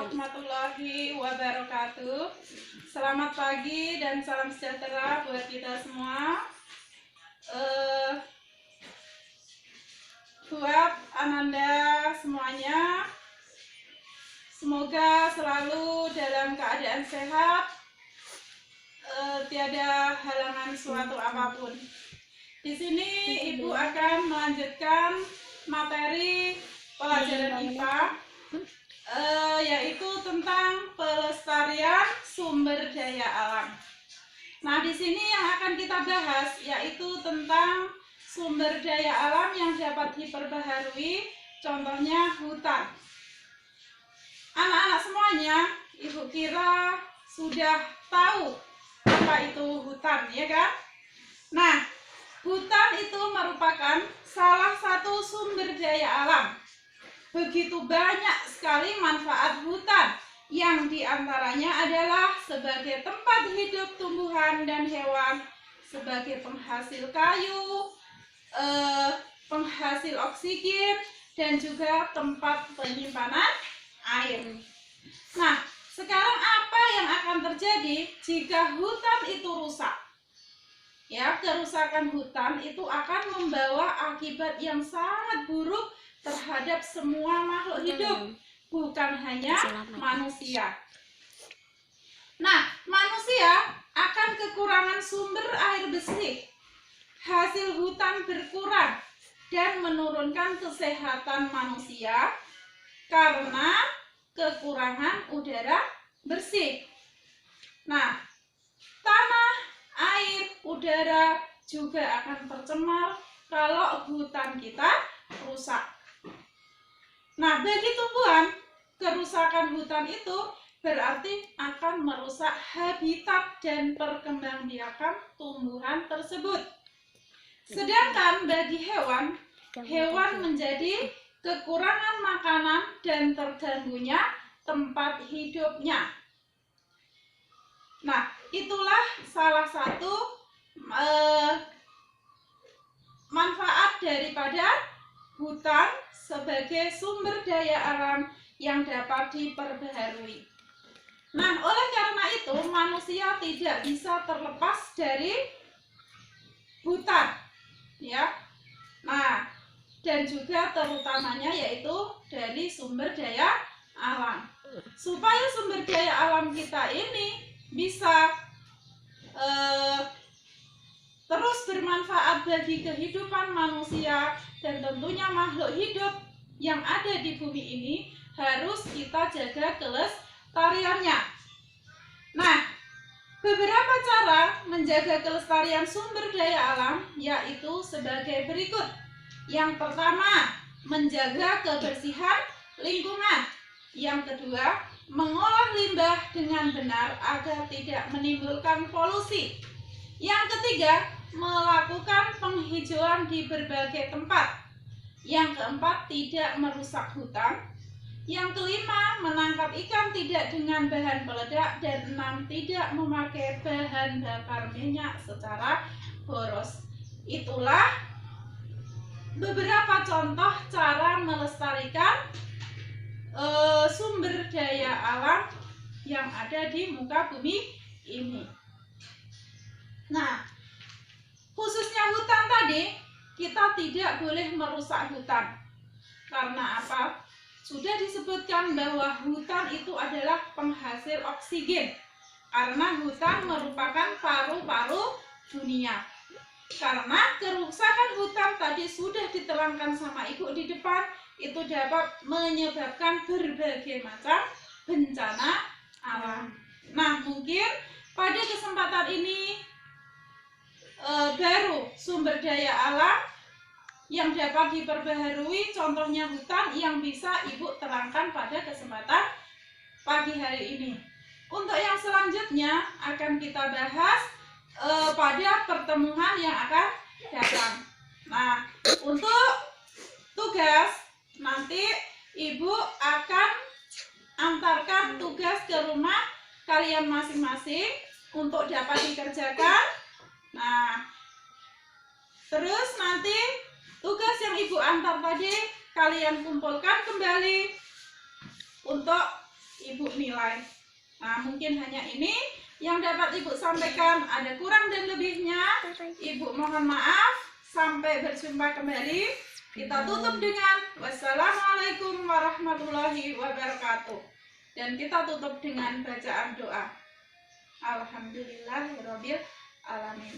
warahmatullahi wabarakatuh. Selamat pagi dan salam sejahtera buat kita semua. Buat Ananda semuanya, semoga selalu dalam keadaan sehat, tiada halangan suatu apapun. Di sini Ibu akan melanjutkan materi pelajaran IPA, yaitu tentang pelestarian sumber daya alam. Nah, di sini yang akan kita bahas yaitu tentang sumber daya alam yang dapat diperbaharui, contohnya hutan. Anak-anak semuanya, Ibu kira sudah tahu apa itu hutan, ya kan? Nah, hutan itu merupakan salah satu sumber daya alam. Begitu banyak sekali manfaat hutan, yang diantaranya adalah sebagai tempat hidup tumbuhan dan hewan, sebagai penghasil kayu, penghasil oksigen, dan juga tempat penyimpanan air. Nah, sekarang apa yang akan terjadi jika hutan itu rusak? Ya, kerusakan hutan itu akan membawa akibat yang sangat buruk terhadap semua makhluk hidup, bukan hanya manusia. Nah, manusia akan kekurangan sumber air bersih. Hasil hutan berkurang dan menurunkan kesehatan manusia karena kekurangan udara bersih. Nah, tanah, air, udara juga akan tercemar kalau hutan kita rusak. Nah, bagi tumbuhan, kerusakan hutan itu berarti akan merusak habitat dan perkembangbiakan tumbuhan tersebut. Sedangkan bagi hewan, hewan menjadi kekurangan makanan dan terganggunya tempat hidupnya. Nah, itulah salah satu manfaat daripada hutan sebagai sumber daya alam yang dapat diperbaharui. Nah, oleh karena itu manusia tidak bisa terlepas dari hutan, ya. Nah, dan juga terutamanya yaitu dari sumber daya alam. Supaya sumber daya alam kita ini bisa terus bermanfaat bagi kehidupan manusia dan tentunya makhluk hidup yang ada di bumi ini, harus kita jaga kelestariannya. Nah, beberapa cara menjaga kelestarian sumber daya alam yaitu sebagai berikut. Yang pertama, menjaga kebersihan lingkungan. Yang kedua, mengolah limbah dengan benar agar tidak menimbulkan polusi. Yang ketiga, melakukan penghijauan di berbagai tempat. Yang keempat, tidak merusak hutan. Yang kelima, menangkap ikan tidak dengan bahan peledak. Dan 6, tidak memakai bahan bakar minyak secara boros. Itulah beberapa contoh cara melestarikan sumber daya alam yang ada di muka bumi ini. Nah, khususnya hutan tadi, kita tidak boleh merusak hutan. Karena apa? Sudah disebutkan bahwa hutan itu adalah penghasil oksigen. Karena hutan merupakan paru-paru dunia. Karena kerusakan hutan tadi sudah diterangkan sama Ibu di depan, itu dapat menyebabkan berbagai macam bencana alam. Nah, mungkin pada kesempatan ini baru sumber daya alam yang dapat diperbaharui, contohnya hutan, yang bisa Ibu terangkan pada kesempatan pagi hari ini. Untuk yang selanjutnya akan kita bahas pada pertemuan yang akan datang. Nah, untuk tugas nanti Ibu akan antarkan tugas ke rumah kalian masing-masing untuk dapat dikerjakan. Nah, terus nanti tugas yang Ibu antar tadi kalian kumpulkan kembali untuk Ibu nilai. Nah, mungkin hanya ini yang dapat Ibu sampaikan. Ada kurang dan lebihnya, Ibu mohon maaf. Sampai berjumpa kembali. Kita tutup dengan wassalamualaikum warahmatullahi wabarakatuh. Dan kita tutup dengan bacaan doa. Alhamdulillahirabbil alamin.